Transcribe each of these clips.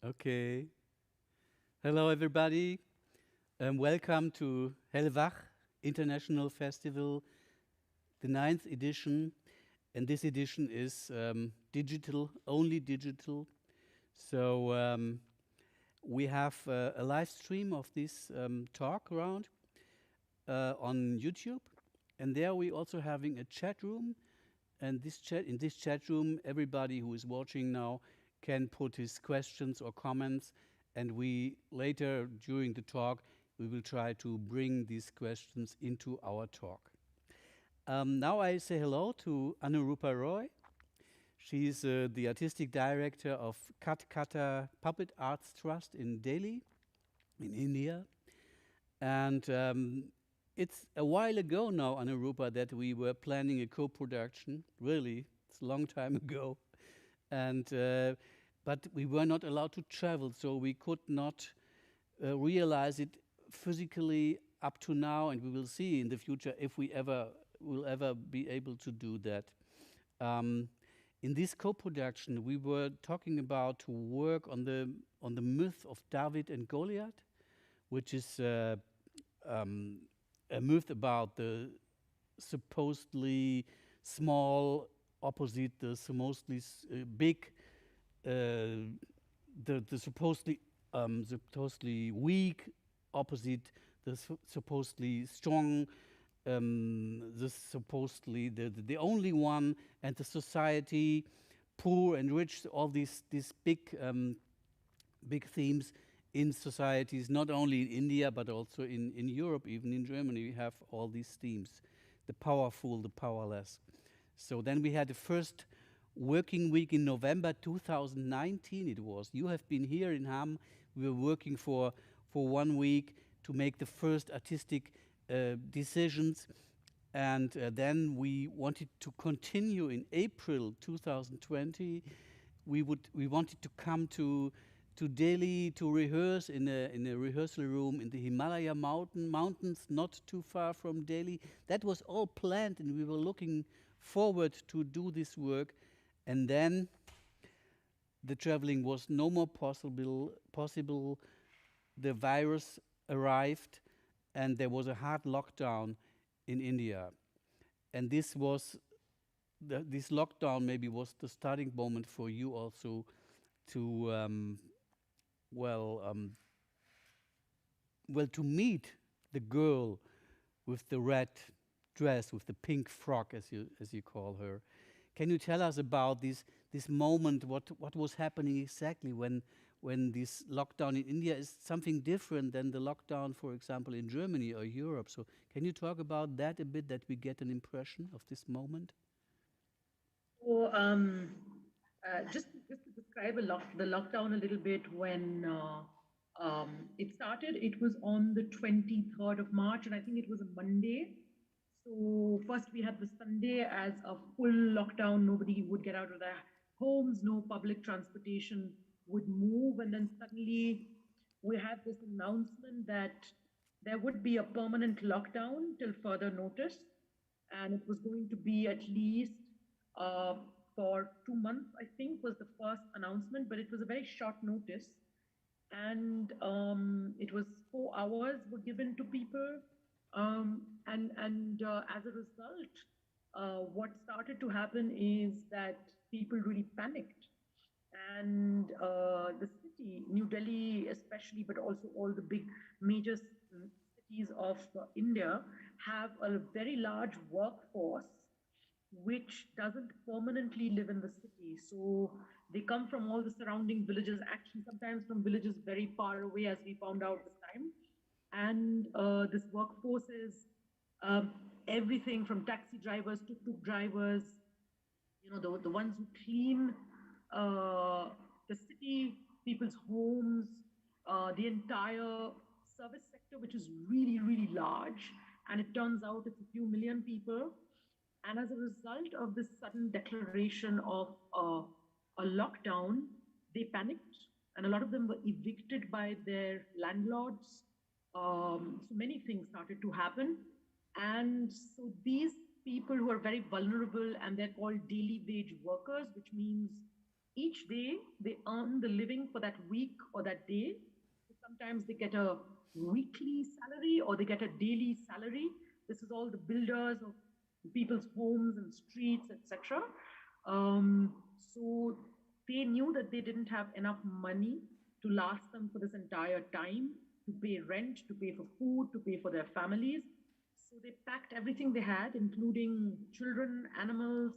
Okay. Hello, everybody. Welcome to Hellwach International Festival, the ninth edition. And this edition is digital, only digital. So we have a live stream of this talk around on YouTube. And there we also having a chat room. And in this chat room, everybody who is watching now can put his questions or comments. And we later during the talk, we will try to bring these questions into our talk. Now I say hello to Anurupa Roy. She's the artistic director of Katkatha Puppet Arts Trust in Delhi, in India. And it's a while ago now, Anurupa, that we were planning a co-production. Really, it's a long time ago. And but we were not allowed to travel, so we could not realize it physically up to now, and we will see in the future if we ever will ever be able to do that. In this co-production, we were talking about to work on the myth of David and Goliath, which is a myth about the supposedly small opposite the supposedly big, the supposedly weak opposite the supposedly strong, the supposedly the only one, and the society, poor and rich. All these big themes in societies, not only in India, but also in Europe, even in Germany, we have all these themes, the powerful, the powerless. So then we had the first working week in November 2019 it was. You have been here in Ham. We were working for 1 week to make the first artistic decisions. And then we wanted to continue in April 2020. We wanted to come to Delhi to rehearse in a rehearsal room in the Himalaya mountains, not too far from Delhi. That was all planned, and we were looking forward to do this work. And then the traveling was no more possible. The virus arrived, and there was a hard lockdown in India. And this lockdown maybe was the starting moment for you also to to meet the girl with the red dress, with the pink frock, as you call her. Can you tell us about this moment? What was happening exactly when this lockdown in India is something different than the lockdown, for example, in Germany or Europe? So can you talk about that a bit, that we get an impression of this moment? So, just to describe the lockdown a little bit, when it started, it was on the 23rd of March, and I think it was a Monday. So first we had the Sunday as a full lockdown. Nobody would get out of their homes. No public transportation would move. And then suddenly we had this announcement that there would be a permanent lockdown till further notice. And it was going to be at least uh, for 2 months, I think, was the first announcement, but it was a very short notice. And it was 4 hours were given to people. And as a result, what started to happen is that people really panicked. And the city, New Delhi especially, but also all the big major cities of India, have a very large workforce which doesn't permanently live in the city. So they come from all the surrounding villages, actually, sometimes from villages very far away, as we found out this time. And this workforce is um, everything from taxi drivers, tuk-tuk drivers, the ones who clean uh, the city, people's homes, the entire service sector, which is really, really large. And it turns out it's a few million people. And as a result of this sudden declaration of a lockdown, they panicked, and a lot of them were evicted by their landlords. So many things started to happen. And so these people who are very vulnerable, and they're called daily wage workers, which means each day they earn the living for that week or that day. Sometimes they get a weekly salary or they get a daily salary. This is all the builders of people's homes and streets, etc. So they knew that they didn't have enough money to last them for this entire time, to pay rent, to pay for food, to pay for their families. So they packed everything they had, including children, animals,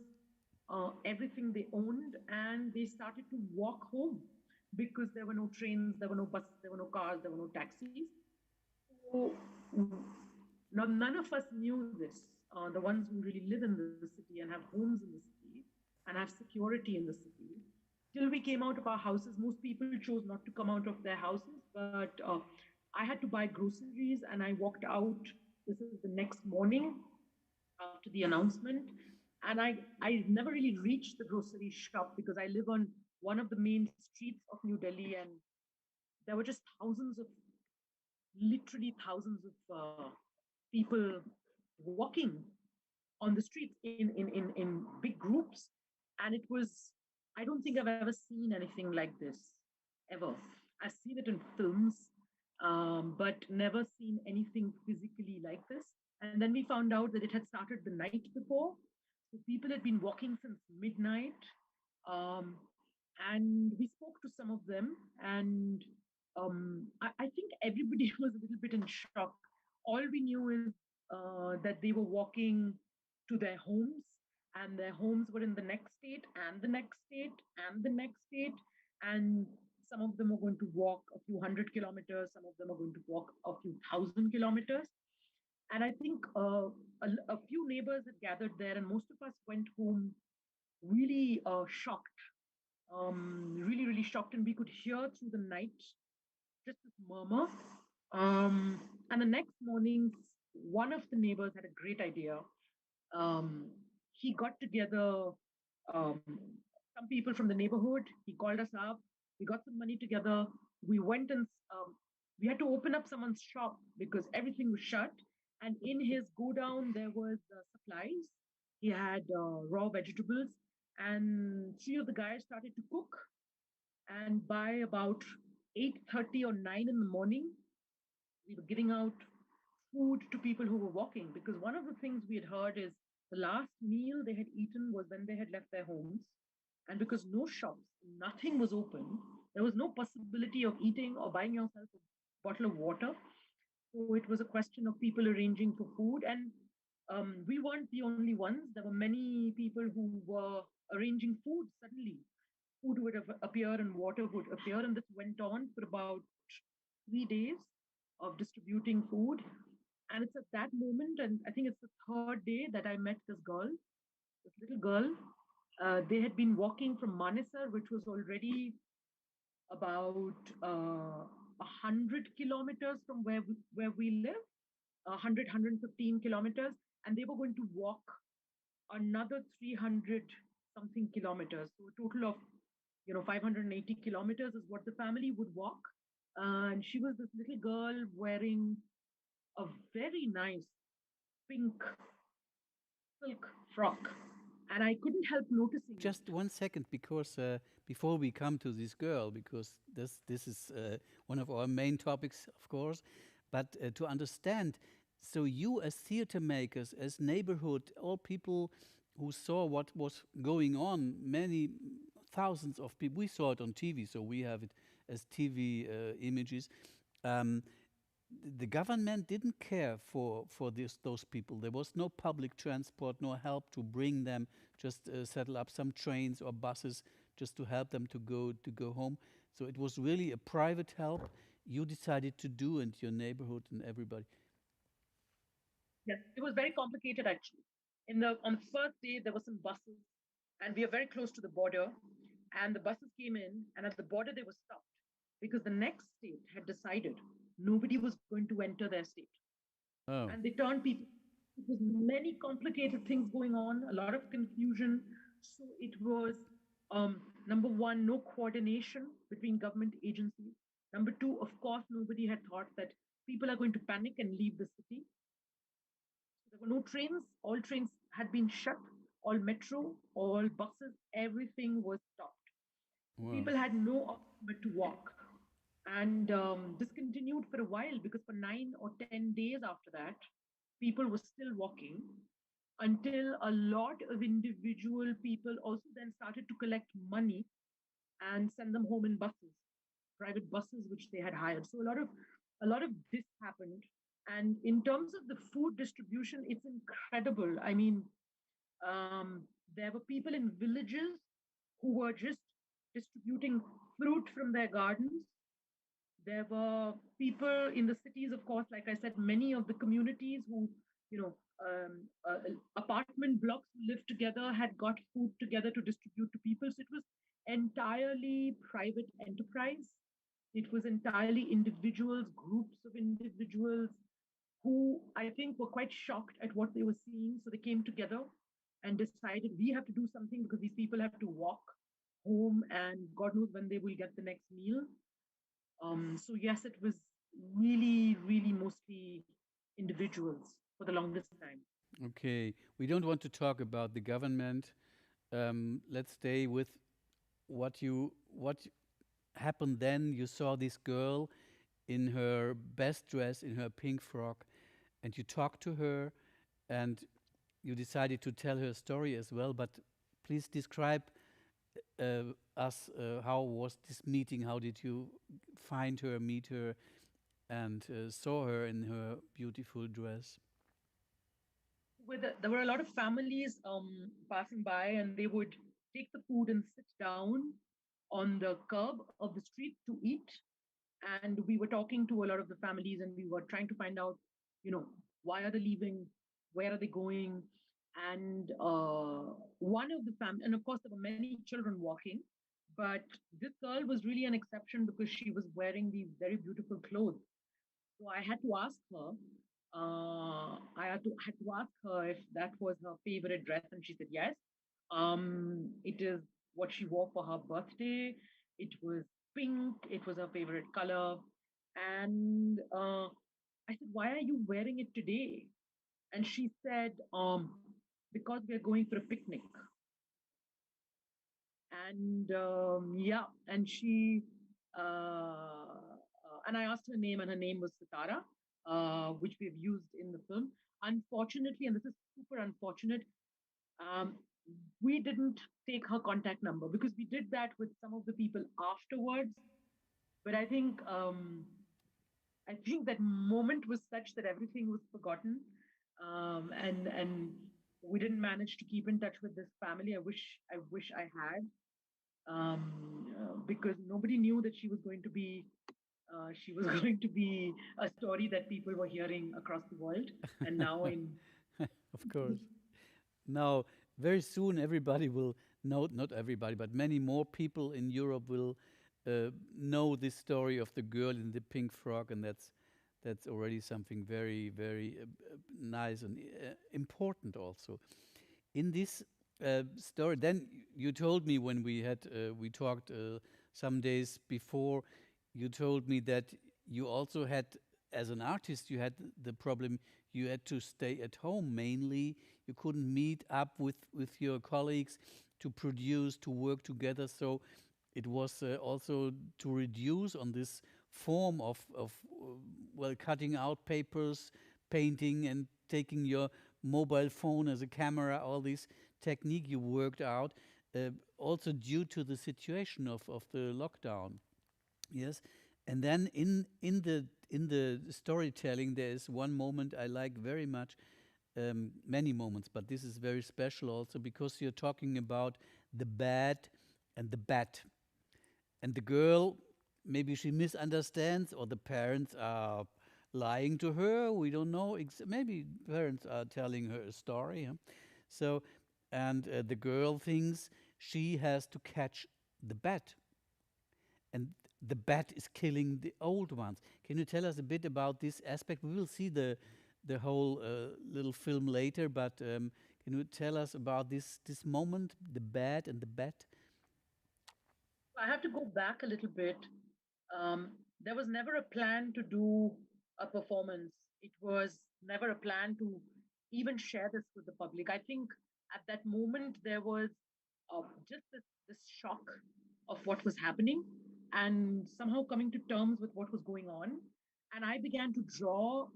everything they owned, and they started to walk home because there were no trains, there were no buses, there were no cars, there were no taxis. So now none of us knew this. The ones who really live in the city and have homes in the city and have security in the city. Till we came out of our houses, most people chose not to come out of their houses, but I had to buy groceries and I walked out. This is the next morning after the announcement. And I never really reached the grocery shop because I live on one of the main streets of New Delhi, and there were just literally thousands of people walking on the streets in big groups. And it was, I don't think I've ever seen anything like this, ever. I've seen it in films, but never seen anything physically like this. And then we found out that it had started the night before. So people had been walking since midnight. Um, and we spoke to some of them, and I think everybody was a little bit in shock. All we knew is that they were walking to their homes, and their homes were in the next state, and the next state, and the next state. And some of them are going to walk a few hundred kilometers, some of them are going to walk a few thousand kilometers. And I think a few neighbors had gathered there, and most of us went home really shocked, really, really shocked. And we could hear through the night just this murmur. And the next morning, one of the neighbors had a great idea. Um, he got together um, some people from the neighborhood. He called us up. We got some money together. We went and we had to open up someone's shop because everything was shut. And in his go down, there was supplies. He had raw vegetables, and three of the guys started to cook. And by about 8:30 or 9 in the morning, we were giving out food to people who were walking, because one of the things we had heard is the last meal they had eaten was when they had left their homes. And because no shops, nothing was open, there was no possibility of eating or buying yourself a bottle of water. So it was a question of people arranging for food. And we weren't the only ones. There were many people who were arranging food suddenly. Food would appear and water would appear. And this went on for about 3 days of distributing food. And it's at that moment, and I think it's the third day, that I met this girl, this little girl. They had been walking from Manesar, which was already about 100 kilometers from where we live, 115 kilometers, and they were going to walk another 300 something kilometers. So a total of 580 kilometers is what the family would walk. And she was this little girl wearing a very nice pink silk frock. And I couldn't help noticing. Just 1 second, because before we come to this girl, because this is one of our main topics, of course, but to understand, so you as theater makers, as neighborhood, all people who saw what was going on, many thousands of people, we saw it on TV, so we have it as TV images. The government didn't care for those people. There was no public transport, no help to bring them, just settle up some trains or buses just to help them to go home. So it was really a private help you decided to do, and your neighborhood and everybody. Yes, it was very complicated actually. On the first day, there were some buses, and we are very close to the border. And the buses came in, and at the border they were stopped because the next state had decided nobody was going to enter their state. Oh. And they turned people. It was many complicated things going on, a lot of confusion. So it was number one, no coordination between government agencies. Number two, of course, nobody had thought that people are going to panic and leave the city. There were no trains. All trains had been shut. All metro, all buses, everything was stopped. Wow. People had no option but to walk. And this continued for a while because for 9 or 10 days after that, people were still walking until a lot of individual people also then started to collect money and send them home in buses, private buses which they had hired. So a lot of this happened. And in terms of the food distribution, it's incredible. I mean, there were people in villages who were just distributing fruit from their gardens. There were people in the cities, of course, like I said, many of the communities who, apartment blocks who lived together had got food together to distribute to people. So it was entirely private enterprise. It was entirely individuals, groups of individuals who I think were quite shocked at what they were seeing. So they came together and decided we have to do something because these people have to walk home and God knows when they will get the next meal. So yes, it was really, really mostly individuals for the longest time. Okay, we don't want to talk about the government. Let's stay with what happened then. You saw this girl in her best dress, in her pink frock, and you talked to her, and you decided to tell her story as well. But please describe us. How was this meeting? How did you find her, meet her, and saw her in her beautiful dress? There were a lot of families passing by, and they would take the food and sit down on the curb of the street to eat. And we were talking to a lot of the families, and we were trying to find out, why are they leaving, where are they going, and one of the family, and of course there were many children walking, but this girl was really an exception because she was wearing these very beautiful clothes. So I had to ask her. I had to ask her if that was her favorite dress, and she said yes. It is what she wore for her birthday. It was pink. It was her favorite color. And I said, "Why are you wearing it today?" And she said, "Because we're going for a picnic." And yeah, and and I asked her name, and her name was Sitara, which we've used in the film. Unfortunately, and this is super unfortunate, um, we didn't take her contact number because we did that with some of the people afterwards. But I think that moment was such that everything was forgotten, and we didn't manage to keep in touch with this family. I wish I had, because nobody knew that she was going to be a story that people were hearing across the world. And now in Of course. Now, very soon, everybody will know, not everybody, but many more people in Europe will know this story of the girl in the pink frock, and that's already something very, very nice and important also. In this story, then you told me when we talked some days before, you told me that you also had, as an artist, you had the problem you had to stay at home mainly. You couldn't meet up with your colleagues to produce, to work together. So it was also to reduce on this form of well, cutting out papers, painting, and taking your mobile phone as a camera. All this technique you worked out, also due to the situation of the lockdown. Yes, and then in the storytelling, there is one moment I like very much. Many moments, but this is very special also because you're talking about the bad and the bat. And the girl, maybe she misunderstands, or the parents are lying to her. We don't know. Maybe parents are telling her a story. Huh? So, and the girl thinks she has to catch the bat, and the bat is killing the old ones. Can you tell us a bit about this aspect? We will see the whole little film later, but can you tell us about this moment, the bat and the bat? I have to go back a little bit. There was never a plan to do a performance. It was never a plan to even share this with the public. I think at that moment there was just this shock of what was happening and somehow coming to terms with what was going on. And I began to draw.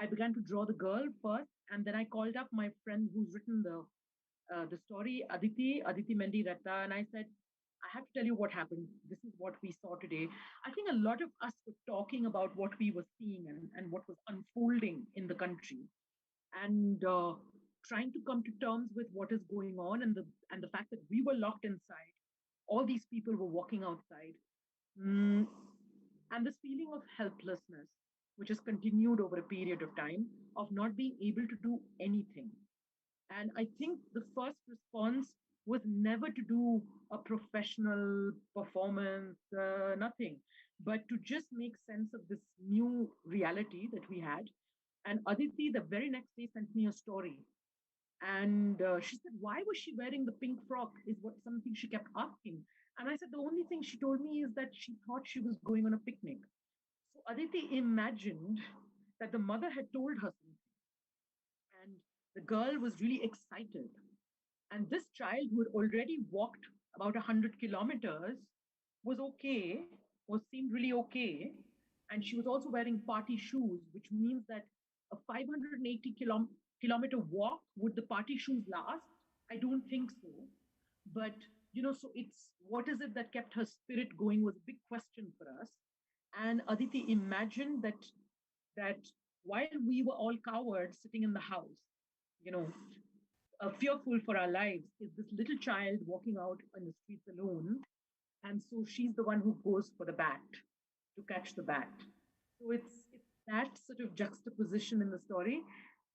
I began to draw the girl first, and then I called up my friend who's written the story, Aditi Mendi Ratta, and I said, I have to tell you what happened. This is what we saw today. I think a lot of us were talking about what we were seeing and what was unfolding in the country, and trying to come to terms with what is going on, and the fact that we were locked inside. All these people were walking outside. Mm, and this feeling of helplessness, which has continued over a period of time, of not being able to do anything. And I think the first response was never to do a professional performance, nothing, but to just make sense of this new reality that we had. And Aditi, the very next day, sent me a story. And she said, why was she wearing the pink frock? Is what something she kept asking. And I said, the only thing she told me is that she thought she was going on a picnic. So Aditi imagined that the mother had told her something. And the girl was really excited. And this child who had already walked about 100 kilometers was okay, was seemed really okay. And she was also wearing party shoes, which means that a 580 kilometer walk, would the party shoes last? I don't think so. But, so it's what is it that kept her spirit going was a big question for us. And Aditi imagined that while we were all cowards sitting in the house, you know, fearful for our lives, is this little child walking out on the streets alone. And so she's the one who goes for the bat, to catch the bat. So it's that sort of juxtaposition in the story.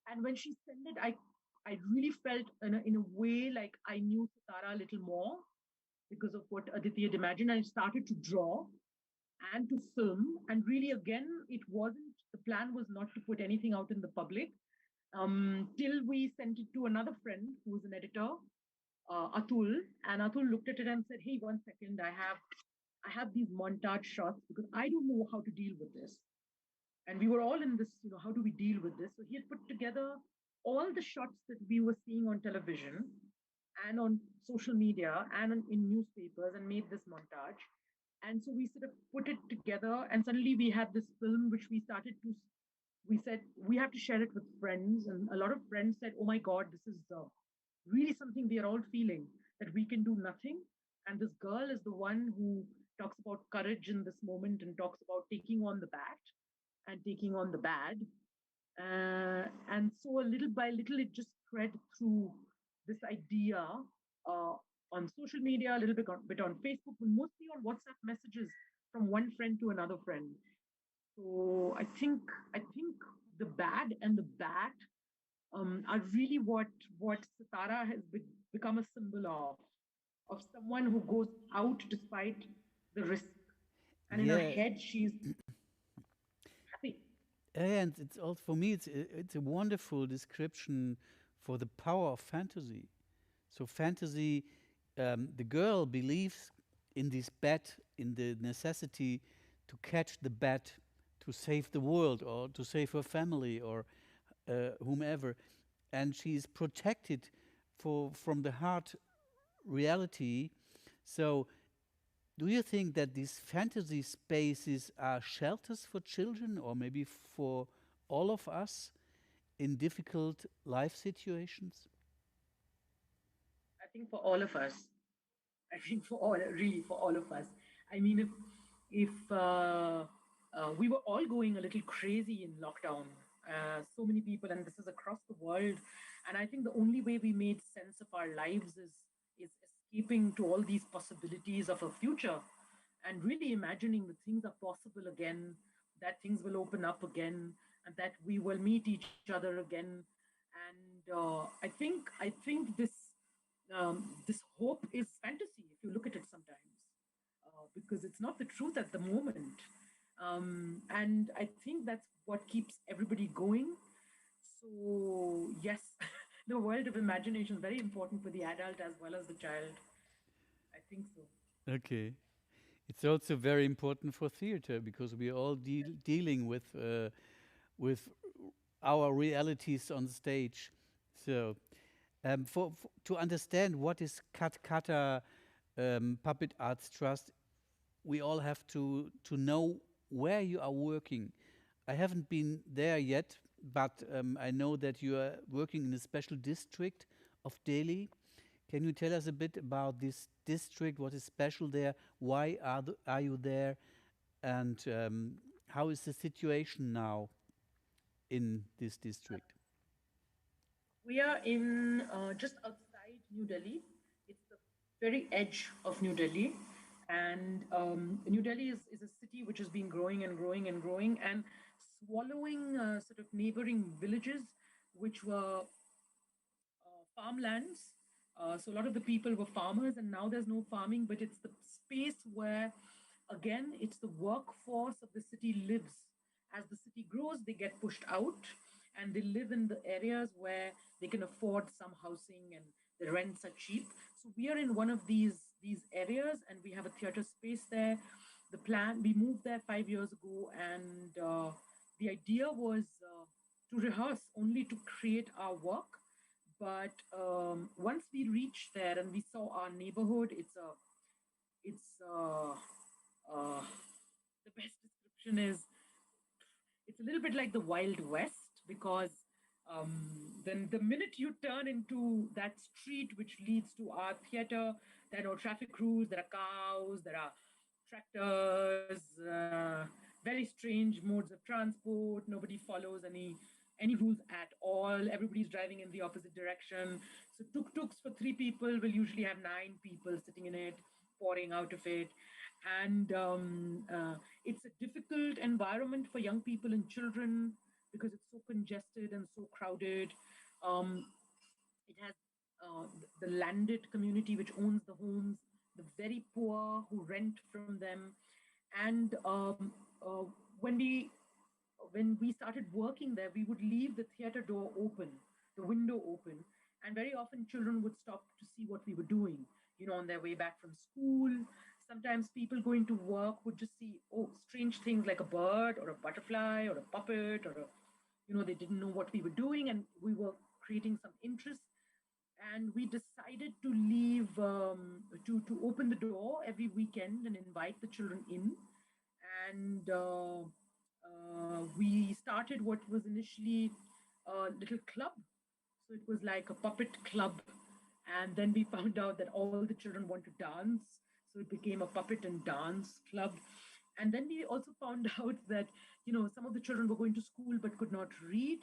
And when she sent it, I really felt in a way like I knew Sitara a little more because of what Aditi had imagined. I started to draw and to film. And really, again, it wasn't, the plan was not to put anything out in the public till we sent it to another friend who was an editor, Atul. And Atul looked at it and said, hey, 1 second, I have these montage shots because I don't know how to deal with this. And we were all in this, how do we deal with this? So he had put together all the shots that we were seeing on television and on social media and in newspapers and made this montage. And so we sort of put it together, and suddenly we had this film which we said, we have to share it with friends. And a lot of friends said, oh my God, this is really something we are all feeling, that we can do nothing. And this girl is the one who talks about courage in this moment and talks about taking on the bad and taking on the bad. And so little by little, it just spread through this idea uh, on social media, a little bit on Facebook, but mostly on WhatsApp messages from one friend to another friend. So I think the bad and the bad are really what Sitara has become a symbol of someone who goes out despite the risk, and in her Yeah, head she's happy. and it's also for me. It's a wonderful description for the power of fantasy. So fantasy, the girl believes in this bat, in the necessity to catch the bat, to save the world or to save her family or whomever, and she's protected from the hard reality. So, do you think that these fantasy spaces are shelters for children, or maybe for all of us in difficult life situations? I think for all of us, I think for all, really for all of us. I mean, if we were all going a little crazy in lockdown, so many people, and this is across the world, and I think the only way we made sense of our lives is escaping to all these possibilities of a future, and really imagining that things are possible again, that things will open up again, and that we will meet each other again. And I think this hope is fantasy if you look at it sometimes, because it's not the truth at the moment. And I think that's what keeps everybody going. So, yes, the world of imagination is very important for the adult as well as the child. I think so. Okay. It's also very important for theater because we are all dealing with our realities on stage. So, to understand what is Katkatha Puppet Arts Trust, we all have to know where you are working. I haven't been there yet, but I know that you are working in a special district of Delhi. Can you tell us a bit about this district? What is special there? Why are you there? And how is the situation now in this district? We are in just outside New Delhi. It's the very edge of New Delhi. And New Delhi is a city which has been growing and growing and growing and swallowing sort of neighboring villages, which were farmlands. So a lot of the people were farmers, and now there's no farming, but it's the space where, again, it's the workforce of the city lives. As the city grows, they get pushed out, and they live in the areas where they can afford some housing and the rents are cheap. So we are in one of these areas, and we have a theater space there. The plan, we moved there 5 years ago, and the idea was to rehearse, only to create our work. But once we reached there and we saw our neighborhood, uh, the best description is it's a little bit like the Wild West, because then the minute you turn into that street which leads to our theater, there are no traffic rules, there are cows, there are tractors, very strange modes of transport. Nobody follows any rules at all. Everybody's driving in the opposite direction. So tuk-tuks for 3 people will usually have 9 people sitting in it, pouring out of it. And it's a difficult environment for young people and children because it's so congested and so crowded. Um, it has the landed community which owns the homes, the very poor who rent from them. And when we when we started working there, we would leave the theater door open, the window open, and very often children would stop to see what we were doing, on their way back from school. Sometimes people going to work would just see, oh, strange things like a bird or a butterfly or a puppet or they didn't know what we were doing, and we were creating some interest. And we decided to leave, to open the door every weekend and invite the children in. And we started what was initially a little club. So it was like a puppet club. And then we found out that all the children want to dance. So it became a puppet and dance club. And then we also found out that, some of the children were going to school but could not read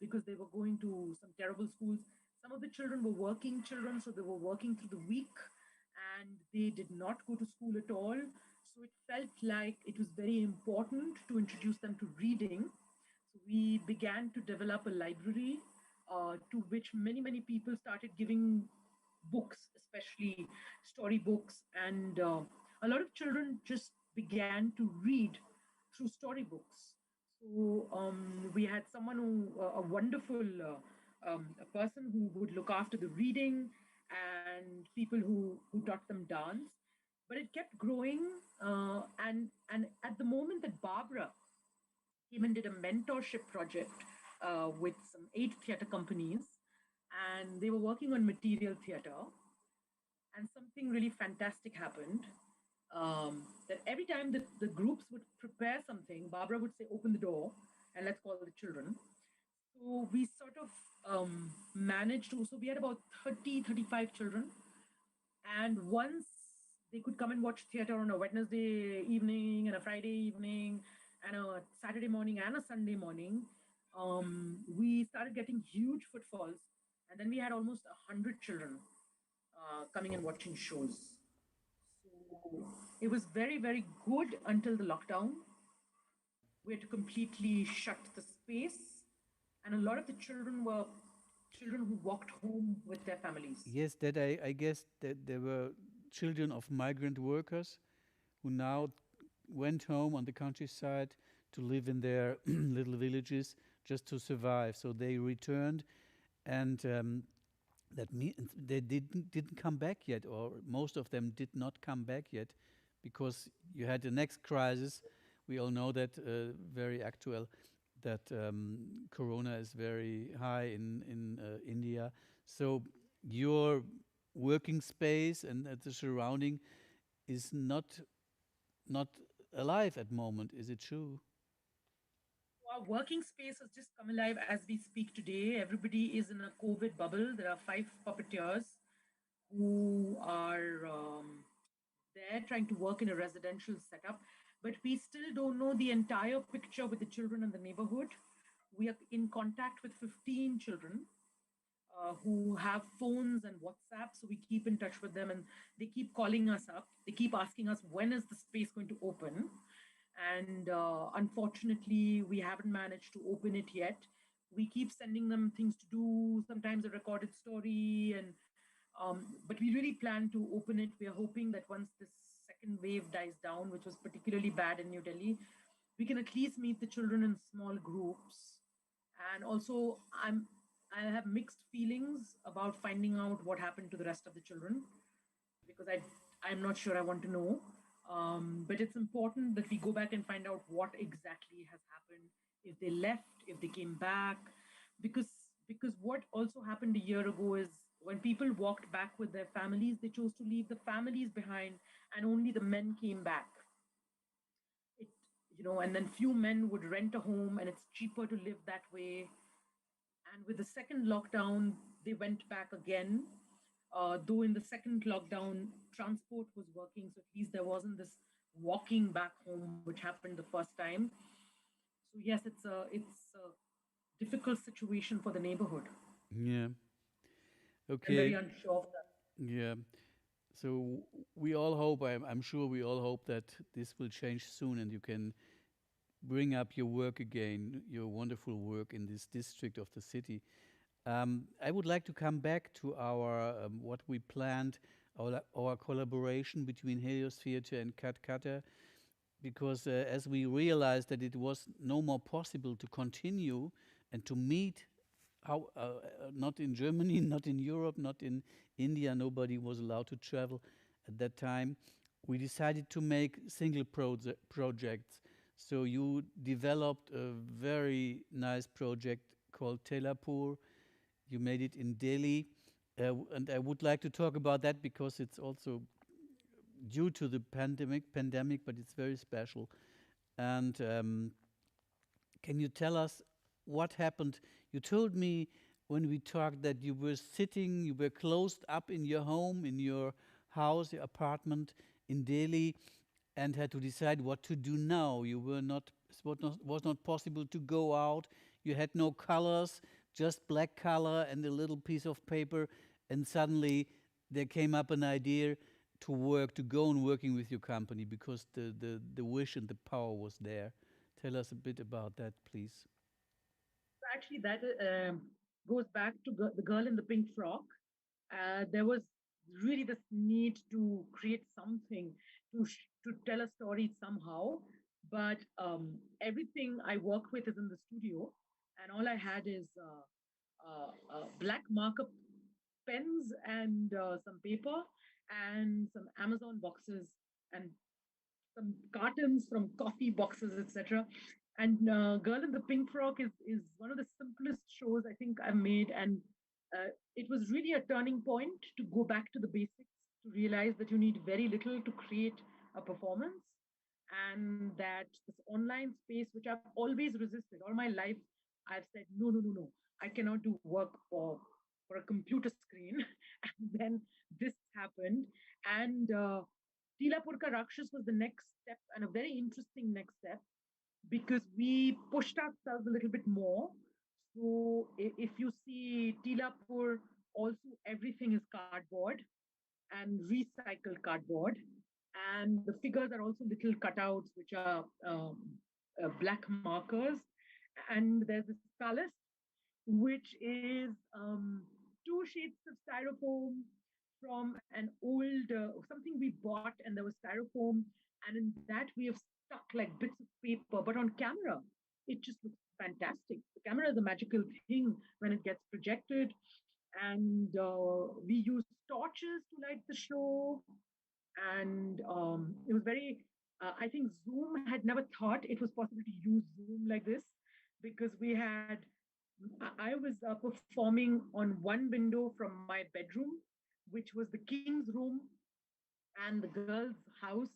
because they were going to some terrible schools. Some of the children were working children, so they were working through the week and they did not go to school at all. So it felt like it was very important to introduce them to reading. So we began to develop a library to which many people started giving books, especially storybooks. And a lot of children just began to read through storybooks. So we had someone a wonderful a person who would look after the reading and people who taught them dance. But it kept growing, and at the moment that Barbara came and did a mentorship project with some 8 theater companies, and they were working on material theater. And something really fantastic happened. That every time the groups would prepare something, Barbara would say, "Open the door and let's call the children." So we sort of managed to, so we had about 35 children. And once they could come and watch theater on a Wednesday evening and a Friday evening and a Saturday morning and a Sunday morning, we started getting huge footfalls. And then we had almost 100 children coming and watching shows. So it was very good until the lockdown. We had to completely shut the space, and a lot of the children were children who walked home with their families. Yes, that I guess that there were children of migrant workers who now went home on the countryside to live in their little villages just to survive. So they returned, and that means they didn't come back yet, or most of them did not come back yet, because you had the next crisis. We all know that very actual, that Corona is very high in India. So your working space and the surrounding is not alive at the moment. Is it true? Our working space has just come alive as we speak today. Everybody is in a COVID bubble. There are 5 puppeteers who are there trying to work in a residential setup, but we still don't know the entire picture with the children in the neighborhood. We are in contact with 15 children who have phones and WhatsApp. So we keep in touch with them and they keep calling us up. They keep asking us, when is the space going to open? And unfortunately, we haven't managed to open it yet. We keep sending them things to do, sometimes a recorded story, and but we really plan to open it. We are hoping that once this second wave dies down, which was particularly bad in New Delhi, we can at least meet the children in small groups. And also, I have mixed feelings about finding out what happened to the rest of the children because I'm not sure I want to know. But it's important that we go back and find out what exactly has happened, if they left, if they came back, because what also happened a year ago is when people walked back with their families, they chose to leave the families behind, and only the men came back. It, and then few men would rent a home, and it's cheaper to live that way. And with the second lockdown, they went back again. Though in the second lockdown, transport was working, so at least there wasn't this walking back home, which happened the first time. So yes, it's a difficult situation for the neighborhood. Yeah. I'm very Okay. unsure of that. Yeah. So we all hope, I'm sure we all hope that this will change soon and you can bring up your work again, your wonderful work in this district of the city. I would like to come back to our what we planned, our collaboration between HELIOS Theater and Katkatha, because as we realized that it was no more possible to continue and to meet, not in Germany, not in Europe, not in India, nobody was allowed to travel at that time. We decided to make single projects. So you developed a very nice project called Teelapur. You made it in Delhi. And I would like to talk about that because it's also due to the pandemic, but it's very special. And can you tell us what happened? You told me when we talked that you were sitting, you were closed up in your home, in your house, your apartment in Delhi, and had to decide what to do now. You were not, was not possible to go out. You had no colors, just black color and a little piece of paper, and suddenly there came up an idea to work, to go on working with your company because the wish and the power was there. Tell us a bit about that, please. Actually, that goes back to the girl in the pink frock. There was really this need to create something to tell a story somehow. But everything I work with is in the studio, and all I had is black marker pens and some paper and some Amazon boxes and some cartons from coffee boxes, etc. And Girl in the Pink Frock is one of the simplest shows I think I've made, and it was really a turning point to go back to the basics, to realize that you need very little to create a performance, and that this online space, which I've always resisted all my life, I've said no, no, no, no, I cannot do work for a computer screen. And then this happened, and Teelapur Ka Rakshas was the next step, and a very interesting next step, because we pushed ourselves a little bit more. So if you see Teelapur, also everything is cardboard and recycled cardboard. And the figures are also little cutouts, which are black markers. And there's this palace, which is two sheets of styrofoam from an old something we bought, and there was styrofoam, and in that we have stuck like bits of paper, but on camera it just looks fantastic. The camera is a magical thing when it gets projected, and we used torches to light the show, and it was very I think Zoom had never thought it was possible to use Zoom like this, because we had I was performing on one window from my bedroom, which was the king's room and the girl's house.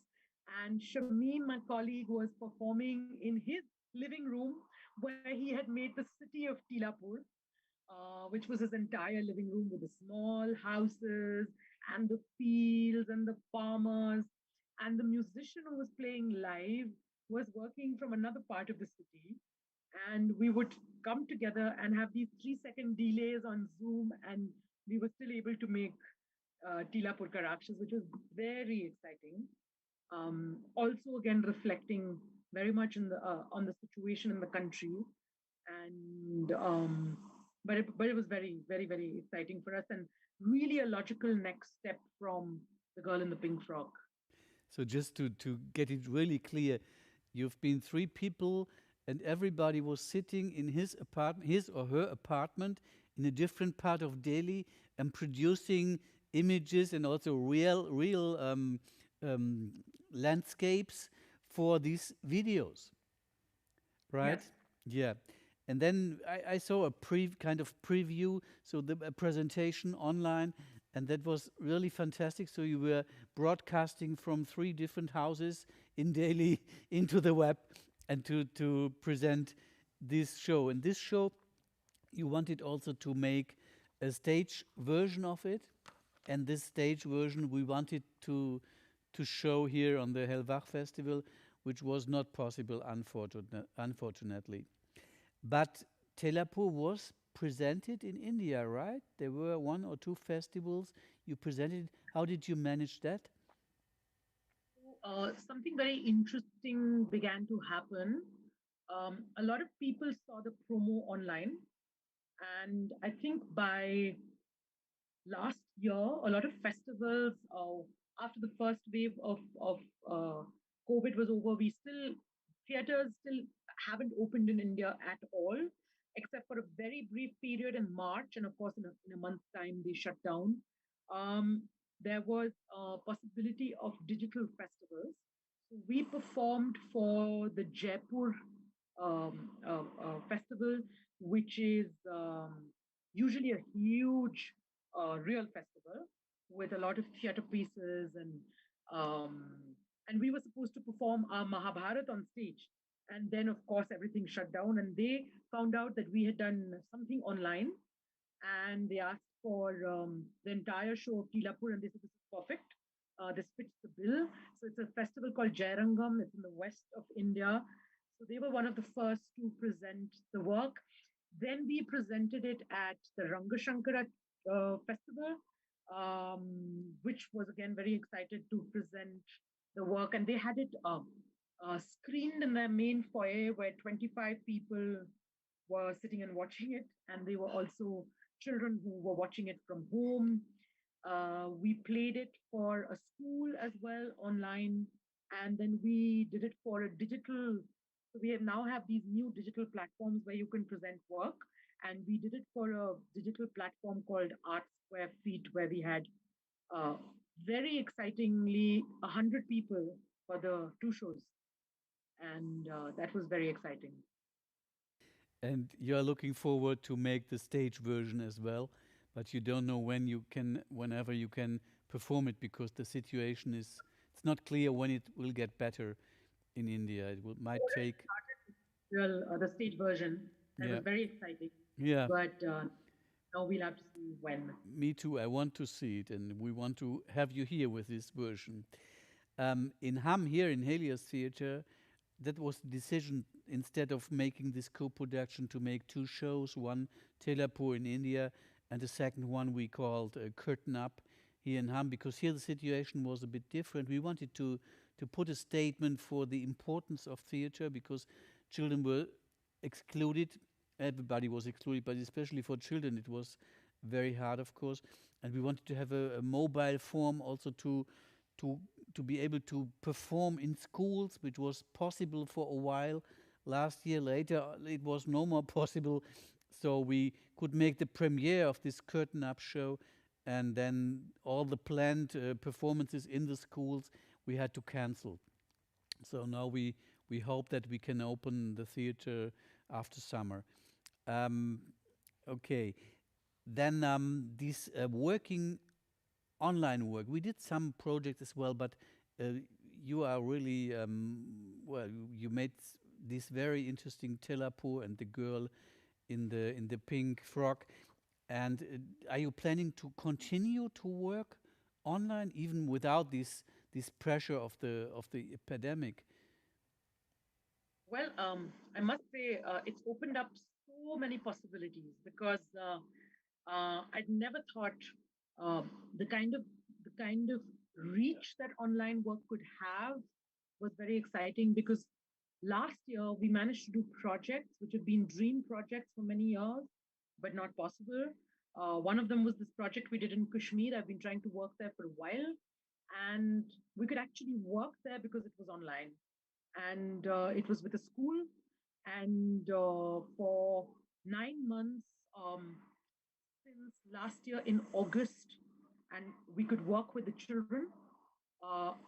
And Shamim, my colleague, was performing in his living room where he had made the city of Teelapur, which was his entire living room with the small houses and the fields and the farmers. And the musician who was playing live was working from another part of the city. And we would come together and have these 3-second delays on Zoom, and we were still able to make Teelapur Karakshas, which was very exciting. Also, again, reflecting very much on the situation in the country, and but it was very, very, very exciting for us, and really a logical next step from the girl in the pink frock. So just to get it really clear, you've been three people and everybody was sitting in his apartment, his or her apartment in a different part of Delhi and producing images and also real landscapes for these videos, right? Yes. Yeah. And then I saw a kind of preview, so a presentation online, and that was really fantastic. So you were broadcasting from 3 different houses in Delhi into the web and to present this show. And this show, you wanted also to make a stage version of it. And this stage version we wanted to show here on the Hellwach Festival, which was not possible, unfortunately. But Teelapur was presented in India, right? There were 1 or 2 festivals you presented. How did you manage that? Something very interesting began to happen. A lot of people saw the promo online, and I think by last year, a lot of festivals, after the first wave of COVID was over, theaters still haven't opened in India at all, except for a very brief period in March. And of course, in a month's time, they shut down. There was a possibility of digital festivals. So we performed for the Jaipur festival, which is usually a huge real festival with a lot of theater pieces, and we were supposed to perform our Mahabharat on stage. And then, of course, everything shut down, and they found out that we had done something online, and they asked for the entire show of Teelapur, and they said, this is perfect. This fits the bill. So it's a festival called Jairangam. It's in the west of India. So they were one of the first to present the work. Then we presented it at the Rangashankara festival, which was again very excited to present the work. And they had it screened in their main foyer where 25 people were sitting and watching it. And they were also children who were watching it from home. We played it for a school as well online. And then we did it for a digital. So we now have these new digital platforms where you can present work. And we did it for a digital platform called Art Square Feet, where we had very excitingly 100 people for the 2 shows. And that was very exciting. And you're looking forward to make the stage version as well, but you don't know whenever you can perform it, because the situation it's not clear when it will get better in India. Might take. Well, the stage version. That Yeah. was very exciting. Yeah. But now we'll have to see when. Me too. I want to see it, and we want to have you here with this version. In Ham, here in HELIOS Theater, that was the decision, instead of making this co-production, to make 2 shows, one Teelapur in India and the second one we called Curtain Up here in Ham, because here the situation was a bit different. We wanted to put a statement for the importance of theater, because children were excluded. Everybody was excluded, but especially for children it was very hard, of course. And we wanted to have a mobile form also to be able to perform in schools, which was possible for a while. Last year, later, it was no more possible. So we could make the premiere of this Curtain Up show, and then all the planned performances in the schools we had to cancel. So now we hope that we can open the theater after summer. Okay. Then this working online work. We did some projects as well, but you are really well. You made this very interesting Teelapur and the girl in the pink frock. And are you planning to continue to work online even without this pressure of the epidemic? Well, I must say it's opened up so many possibilities because I'd never thought uh, the kind of the kind of reach that online work could have was very exciting because last year we managed to do projects which have been dream projects for many years, but not possible. One of them was this project we did in Kashmir. I've been trying to work there for a while, and we could actually work there because it was online, and it was with a school. And for 9 months, since last year in August, and we could work with the children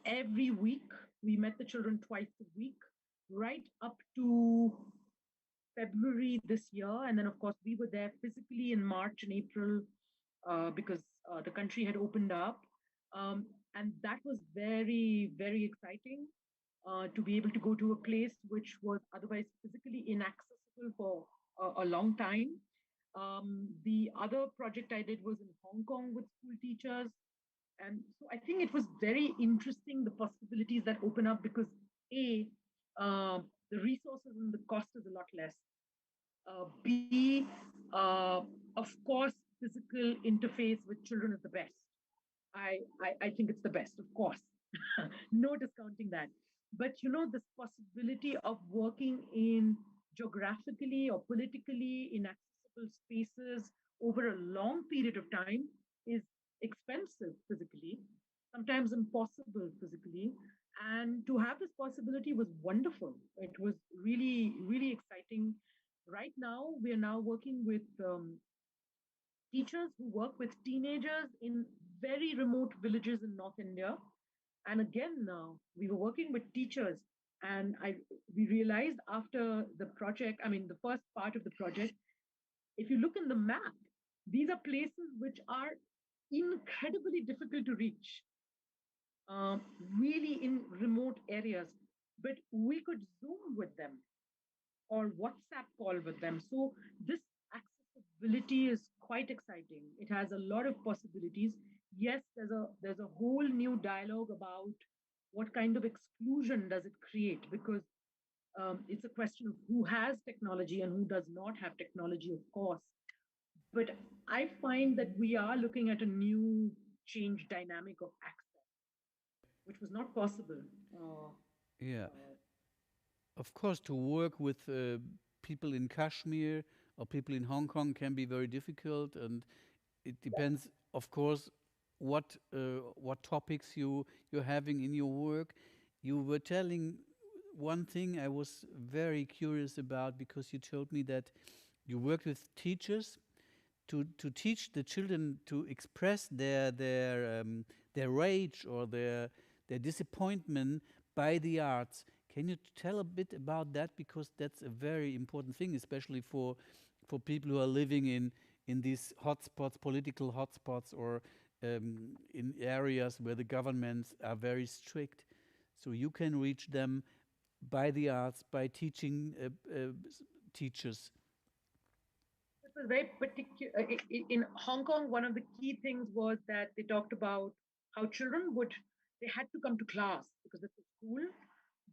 every week. We met the children twice a week, right up to February this year. And then, of course, we were there physically in March and April because the country had opened up. And that was very, very exciting to be able to go to a place which was otherwise physically inaccessible for a long time. The other project I did was in Hong Kong with school teachers. And so I think it was very interesting, the possibilities that open up because A, the resources and the cost is a lot less. B, of course, physical interface with children is the best. I think it's the best, of course. No discounting that. But this possibility of working in geographically or politically inaccessible spaces over a long period of time is expensive physically, sometimes impossible physically. And to have this possibility was wonderful. It was really, really exciting. Right now, we are now working with teachers who work with teenagers in very remote villages in North India. And again, now we were working with teachers, and we realized after the project, I mean, the first part of the project, if you look in the map, these are places which are incredibly difficult to reach, really in remote areas. But we could Zoom with them or WhatsApp call with them. So this accessibility is quite exciting. It has a lot of possibilities. Yes, there's a whole new dialogue about what kind of exclusion does it create because it's a question of who has technology and who does not have technology, of course. But I find that we are looking at a new change dynamic of access, which was not possible. Yeah. Of course, to work with people in Kashmir or people in Hong Kong can be very difficult, and it depends, of course, what topics you're having in your work. You were telling one thing I was very curious about because you told me that you work with teachers to teach the children to express their rage or their disappointment by the arts. Can you tell a bit about that, because that's a very important thing, especially for people who are living in these hotspots, political hotspots, or in areas where the governments are very strict. So you can reach them by the arts, by teaching teachers. It was very particular. In Hong Kong, one of the key things was that they talked about how children they had to come to class because it's a school,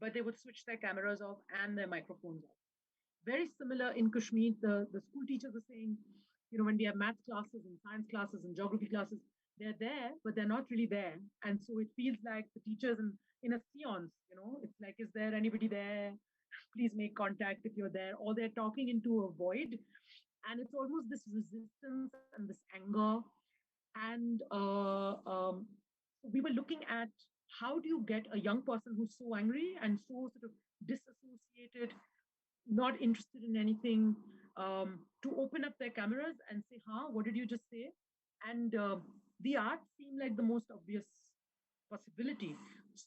but they would switch their cameras off and their microphones off. Very similar in Kashmir, the school teachers are saying, when we have math classes and science classes and geography classes, they're there, but they're not really there. And so it feels like the teachers in a seance, it's like, is there anybody there? Please make contact if you're there. Or they're talking into a void. And it's almost this resistance and this anger. And we were looking at how do you get a young person who's so angry and so sort of disassociated, not interested in anything, to open up their cameras and say, what did you just say? And the art seemed like the most obvious possibility.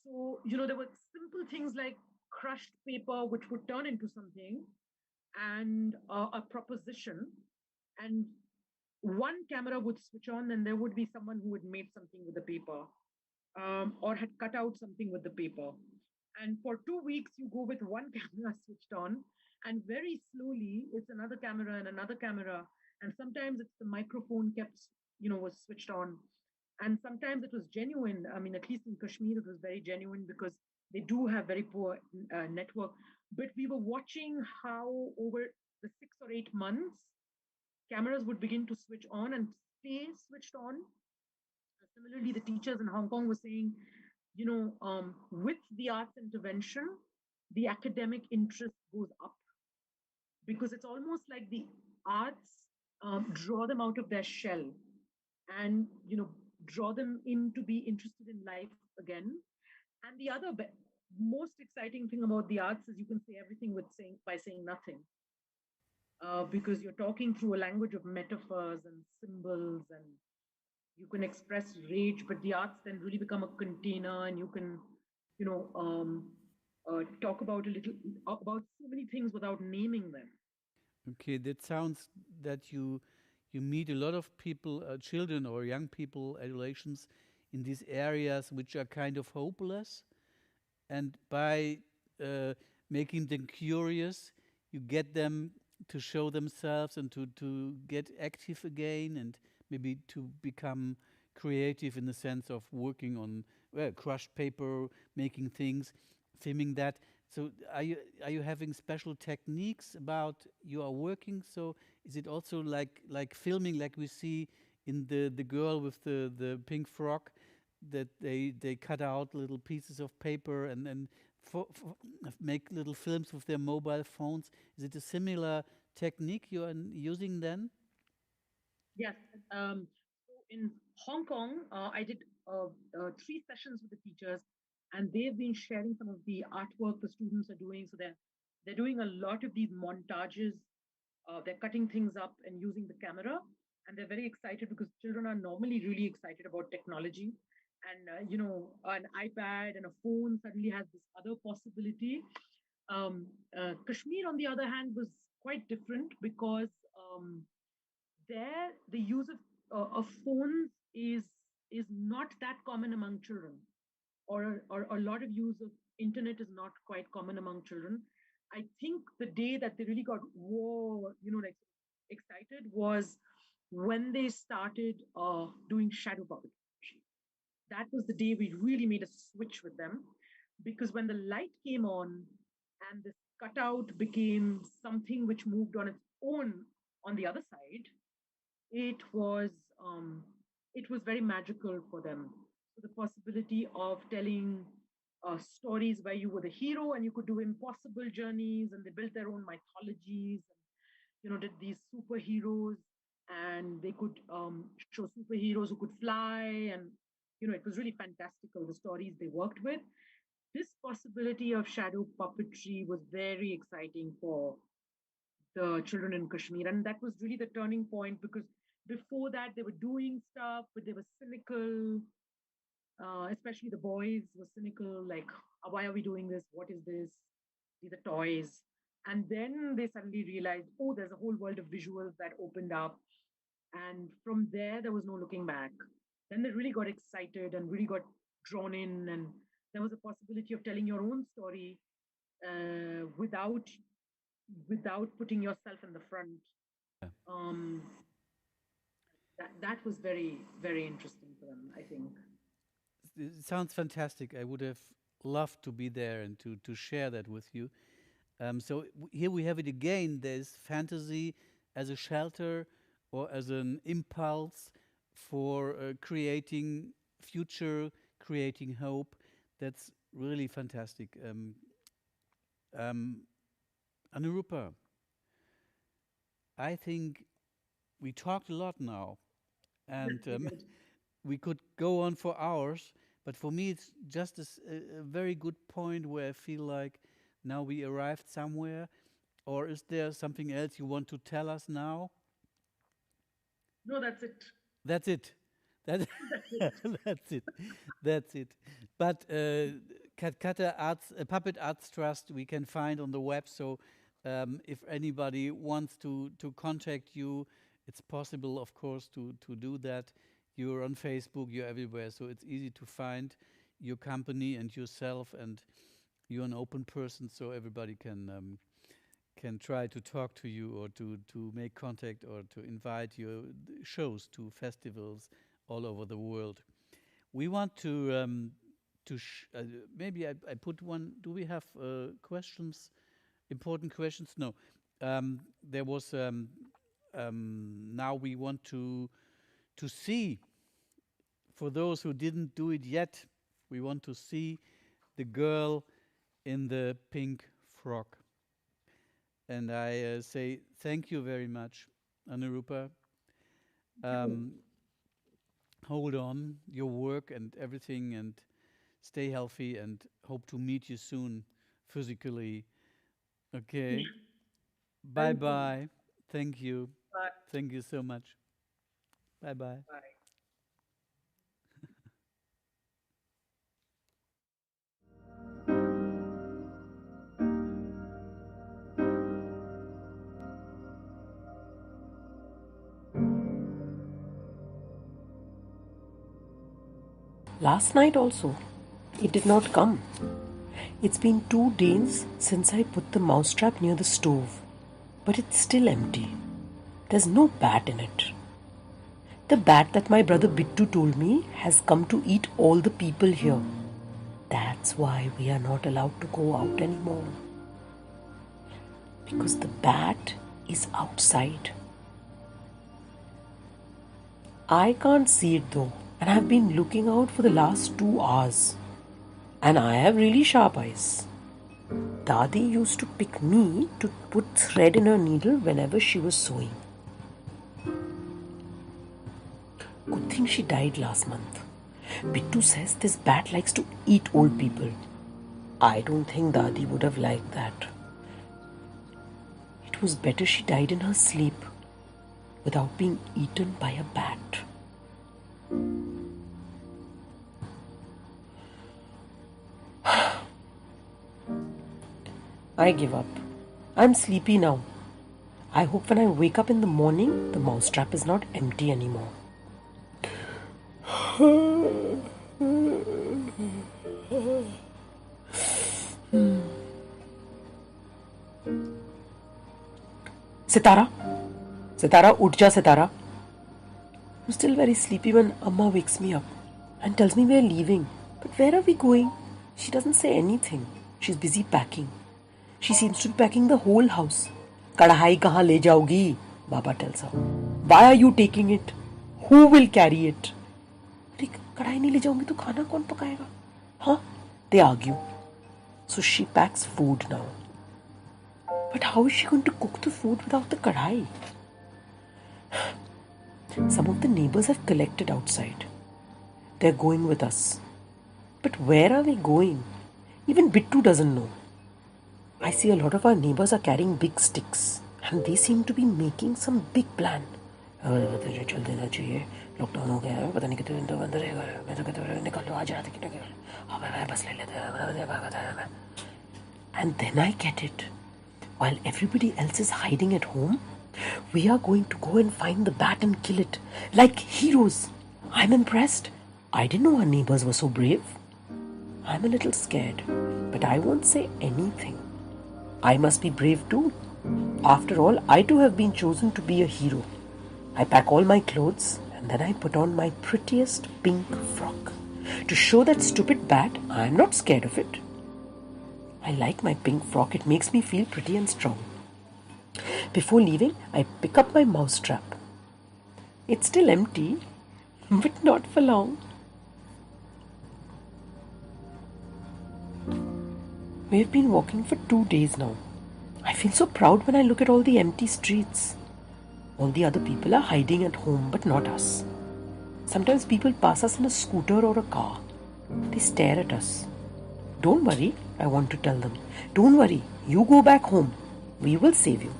So, there were simple things like crushed paper, which would turn into something, and a proposition. And one camera would switch on and there would be someone who had made something with the paper, or had cut out something with the paper. And for 2 weeks, you go with one camera switched on, and very slowly it's another camera and another camera. And sometimes it's the microphone kept, was switched on. And sometimes it was genuine. I mean, at least in Kashmir, it was very genuine because they do have very poor network. But we were watching how over the 6 or 8 months, cameras would begin to switch on and stay switched on. Similarly, the teachers in Hong Kong were saying, with the arts intervention, the academic interest goes up because it's almost like the arts draw them out of their shell and, draw them in to be interested in life again. And the other most exciting thing about the arts is you can say everything by saying nothing. Because you're talking through a language of metaphors and symbols, and you can express rage, but the arts then really become a container, and you can, talk about so many things without naming them. Okay, that sounds that you meet a lot of people, children or young people, adolescents, in these areas which are kind of hopeless, and by making them curious, you get them to show themselves and to get active again, and maybe to become creative in the sense of working on crushed paper, making things, filming that. So are you having special techniques about you are working? So is it also like filming, like we see in the girl with the pink frock, that they cut out little pieces of paper and then make little films with their mobile phones? Is it a similar technique you are using then? Yes. So in Hong Kong, I did 3 sessions with the teachers, and they've been sharing some of the artwork the students are doing. So they're doing a lot of these montages. They're cutting things up and using the camera, and they're very excited because children are normally really excited about technology. And an iPad and a phone suddenly has this other possibility. Kashmir, on the other hand, was quite different because there the use of phones is not that common among children, or a lot of use of internet is not quite common among children. I think the day that they really got whoa, like excited was when they started doing shadow puppetry. That was the day we really made a switch with them, because when the light came on and this cutout became something which moved on its own on the other side, it was um, it was very magical for them. So the possibility of telling stories where you were the hero and you could do impossible journeys, and they built their own mythologies, and did these superheroes, and they could show superheroes who could fly, and it was really fantastical, the stories they worked with. This possibility of shadow puppetry was very exciting for the children in Kashmir. And that was really the turning point, because before that, they were doing stuff, but they were cynical. Especially the boys were cynical, like, why are we doing this? What is this? These are toys. And then they suddenly realized, oh, there's a whole world of visuals that opened up. And from there was no looking back. Then they really got excited and really got drawn in. And there was a possibility of telling your own story without putting yourself in the front. Yeah. That was very, very interesting for them, I think. It sounds fantastic. I would have loved to be there and to share that with you. So here we have it again. There's fantasy as a shelter or as an impulse for creating future, creating hope. That's really fantastic. Anurupa, I think we talked a lot now, and we could go on for hours, but for me it's just a very good point where I feel like now we arrived somewhere. Or is there something else you want to tell us now? No, that's it. That's it. That's that's it. That's it. But Katkatha Puppet Arts Trust we can find on the web. So if anybody wants to contact you it's possible, of course, to do that. You're on Facebook, you're everywhere, so it's easy to find your company and yourself, and you're an open person, so everybody can try to talk to you or to make contact or to invite your shows to festivals all over the world. We want to maybe I put one. Do we have questions? Important questions? No. There was now we want to see, for those who didn't do it yet, we want to see the girl in the pink frock. And I say thank you very much, Anurupa. Hold on your work and everything, and stay healthy, and hope to meet you soon physically. Okay. Bye bye. Thank you. Bye. Thank you so much. Bye bye. Bye. Last night also, it did not come. It's been 2 days since I put the mousetrap near the stove, but it's still empty. There's no bat in it. The bat that my brother Bittu told me has come to eat all the people here. That's why we are not allowed to go out anymore. Because the bat is outside. I can't see it though, and I've been looking out for the last 2 hours. And I have really sharp eyes. Dadi used to pick me to put thread in her needle whenever she was sewing. Good thing she died last month. Bittu says this bat likes to eat old people. I don't think Dadi would have liked that. It was better she died in her sleep without being eaten by a bat. I give up. I'm sleepy now. I hope when I wake up in the morning, the mousetrap is not empty anymore. Sitara? Sitara, uth ja, Sitara. I'm still very sleepy when Amma wakes me up and tells me we're leaving. But where are we going? She doesn't say anything. She's busy packing. She seems to be packing the whole house. Kadhai kahan le jaogi? Baba tells her. Why are you taking it? Who will carry it? Kadhai nahi le jaungi to khana kaun pakayega? Huh? They argue. So she packs food now. But how is she going to cook the food without the kadhai? Some of the neighbors have collected outside. They're going with us. But where are we going? Even Bittu doesn't know. I see a lot of our neighbors are carrying big sticks, and they seem to be making some big plan. Lockdown हो गया है, पता नहीं कितने दिन तो बंद रहेगा, मैं तो कहता हूँ निकल लो, आज रात की निकल, हाँ बस ले लेते हैं. And then I get it. While everybody else is hiding at home, we are going to go and find the bat and kill it, like heroes. I'm impressed. I didn't know our neighbors were so brave. I'm a little scared, but I won't say anything. I must be brave too. After all, I too have been chosen to be a hero. I pack all my clothes and then I put on my prettiest pink frock. To show that stupid bat, I am not scared of it. I like my pink frock. It makes me feel pretty and strong. Before leaving, I pick up my mousetrap. It's still empty, but not for long. We've been walking for 2 days now. I feel so proud when I look at all the empty streets. All the other people are hiding at home, but not us. Sometimes people pass us in a scooter or a car. They stare at us. Don't worry, I want to tell them. Don't worry, you go back home. We will save you.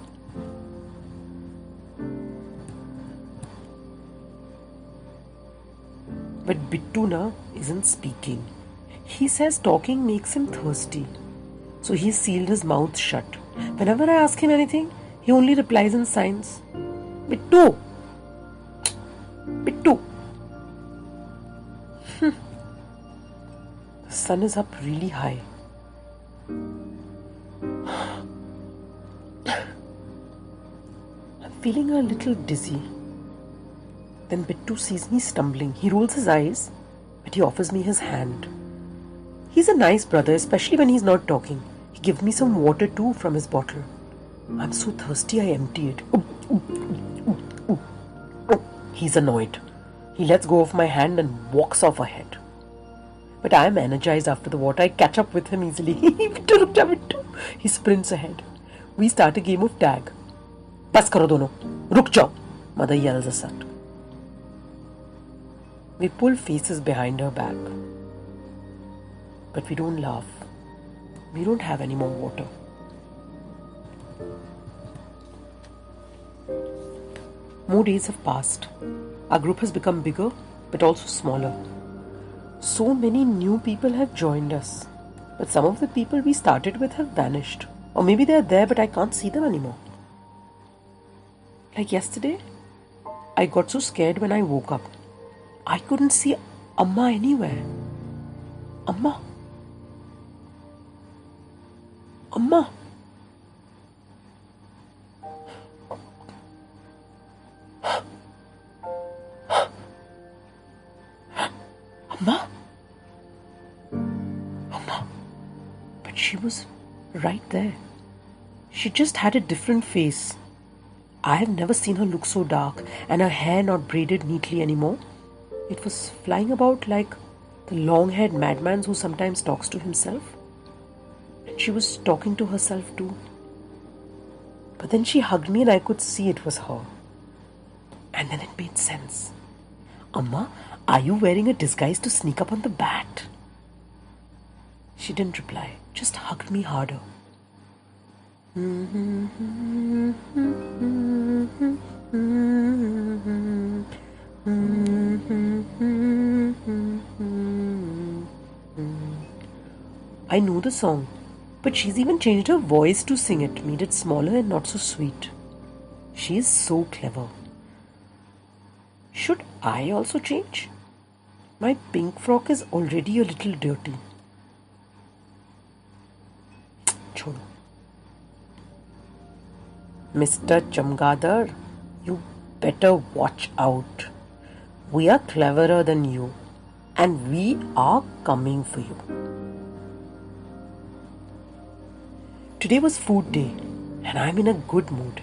But Bittuna isn't speaking. He says talking makes him thirsty. So he sealed his mouth shut. Whenever I ask him anything, he only replies in signs. Bittu, Bittu. The sun is up really high. I'm feeling a little dizzy. Then Bittu sees me stumbling. He rolls his eyes, but he offers me his hand. He's a nice brother, especially when he's not talking. He gives me some water too from his bottle. I'm so thirsty I empty it. He's annoyed. He lets go of my hand and walks off ahead. But I am energized after the water. I catch up with him easily. He sprints ahead. We start a game of tag. Bas karo dono. Ruk jao. Mother yells us at. We pull faces behind her back. But we don't laugh. We don't have any more water. More days have passed. Our group has become bigger, but also smaller. So many new people have joined us. But some of the people we started with have vanished. Or maybe they're there, but I can't see them anymore. Like yesterday, I got so scared when I woke up. I couldn't see Amma anywhere. Amma. Amma. Amma. Amma. But she was right there. She just had a different face. I have never seen her look so dark and her hair not braided neatly anymore. It was flying about like the long-haired madman who sometimes talks to himself. And she was talking to herself too. But then she hugged me and I could see it was her. And then it made sense. Amma, are you wearing a disguise to sneak up on the bat? She didn't reply, just hugged me harder. I know the song, but she's even changed her voice to sing it, made it smaller and not so sweet. She is so clever. Should I also change? My pink frock is already a little dirty. Chodo. Mr. Chamgadar, you better watch out. We are cleverer than you, and we are coming for you. Today was food day, and I'm in a good mood.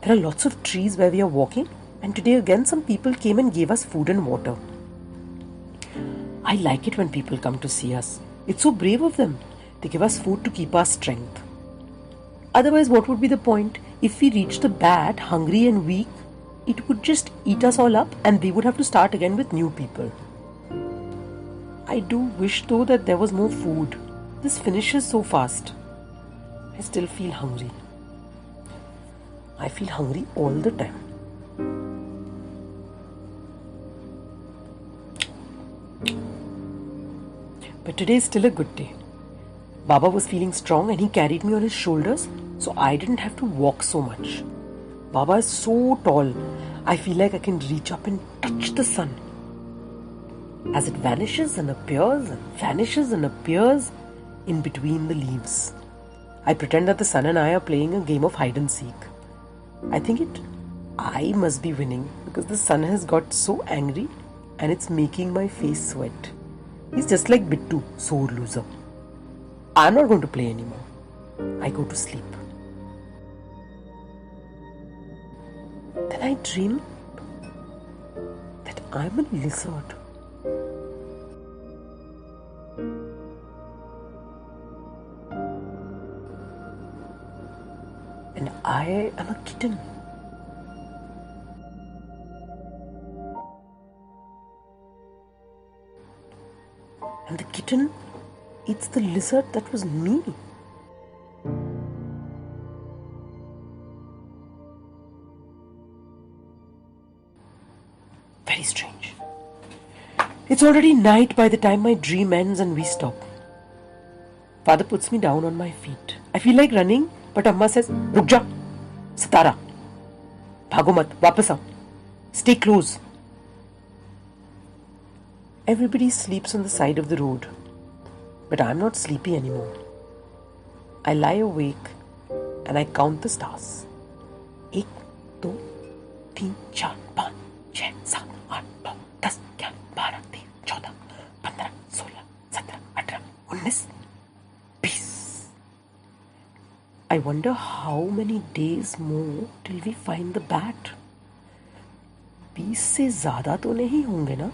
There are lots of trees where we are walking, and today again some people came and gave us food and water. I like it when people come to see us. It's so brave of them. They give us food to keep our strength. Otherwise, what would be the point? If we reach the bat hungry and weak, it would just eat us all up and they would have to start again with new people. I do wish though that there was more food. This finishes so fast. I still feel hungry. I feel hungry all the time. But today is still a good day. Baba was feeling strong and he carried me on his shoulders, so I didn't have to walk so much. Baba is so tall, I feel like I can reach up and touch the sun. As it vanishes and appears and vanishes and appears in between the leaves. I pretend that the sun and I are playing a game of hide and seek. I must be winning because the sun has got so angry and it's making my face sweat. He's just like Bittu, sore loser. I'm not going to play anymore. I go to sleep. Then I dream that I'm a lizard. And I am a kitten. And the kitten eats the lizard that was me. Very strange. It's already night by the time my dream ends and we stop. Father puts me down on my feet. I feel like running, but Amma says, Ruk ja, Satara. Bhago mat, wapas aao. Stay close. Everybody sleeps on the side of the road, but I'm not sleepy anymore. I lie awake and I count the stars. 1, 2, 3, 4, 5, 6, 7, 8, 9, 10, 11, 12, 13, 14, 15, 16, 17, 18, 19, 20. I wonder how many days more till we find the bat. 20 से ज़्यादा तो नहीं होंगे ना?